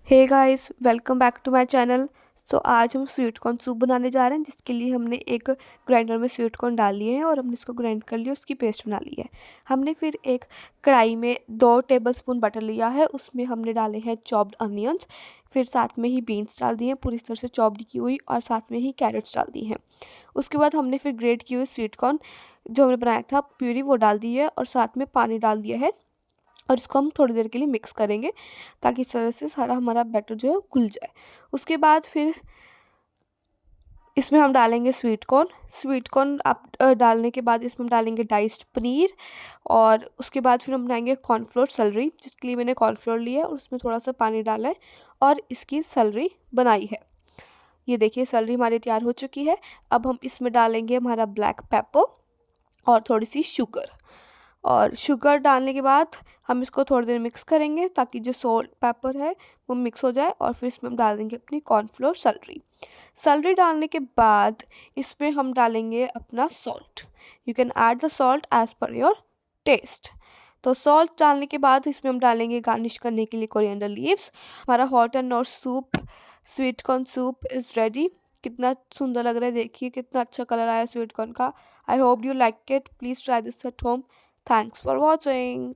Hey guys, welcome back to my channel. आज हम sweet corn soup बनाने जा रहे हैं, जिसके लिए हमने एक ग्राइंडर में स्वीट कॉर्न डाल लिए हैं और हमने इसको ग्राइंड कर लिया, उसकी पेस्ट बना ली है। हमने फिर एक कढ़ाई में 2 टेबलस्पून बटर लिया है, उसमें हमने डाले हैं चॉप्ड अनियंस, फिर साथ में ही बीन्स डाल दिए हैं पूरी तरह से चॉप्ड की हुई, और साथ में ही कैरेट्स डाल दी हैं। उसके बाद हमने फिर ग्रेट किए हुए स्वीट कॉर्न जो हमने बनाया था प्यूरी, वो डाल दी है और साथ में पानी डाल दिया है, और इसको हम थोड़ी देर के लिए मिक्स करेंगे ताकि इस तरह से सारा हमारा बैटर जो है घुल जाए। उसके बाद फिर इसमें हम डालेंगे स्वीट कॉर्न आप डालने के बाद इसमें हम डालेंगे डाइस्ड पनीर, और उसके बाद फिर हम बनाएंगे कॉर्नफ्लोर सैलरी, जिसके लिए मैंने कॉर्नफ्लोर लिया है और उसमें थोड़ा सा पानी डाला है और इसकी सैलरी बनाई है। ये देखिए सैलरी हमारी तैयार हो चुकी है। अब हम इसमें डालेंगे हमारा ब्लैक पेपर और थोड़ी सी शुगर, और शुगर डालने के बाद हम इसको थोड़ी देर मिक्स करेंगे ताकि जो सोल्ट पेपर है वो मिक्स हो जाए, और फिर इसमें हम डाल देंगे अपनी कॉर्नफ्लोर सैलरी। सैलरी डालने के बाद इसमें हम डालेंगे अपना salt. You can add the salt as per your taste. तो सॉल्ट डालने के बाद इसमें हम डालेंगे गार्निश करने के लिए कोरिएंडर लीव्स। हमारा hot and not soup, sweet corn soup is ready. कितना सुंदर लग रहा है, देखिए कितना अच्छा कलर आया स्वीट कॉर्न का। I hope you like it. Please try this at home. Thanks for watching.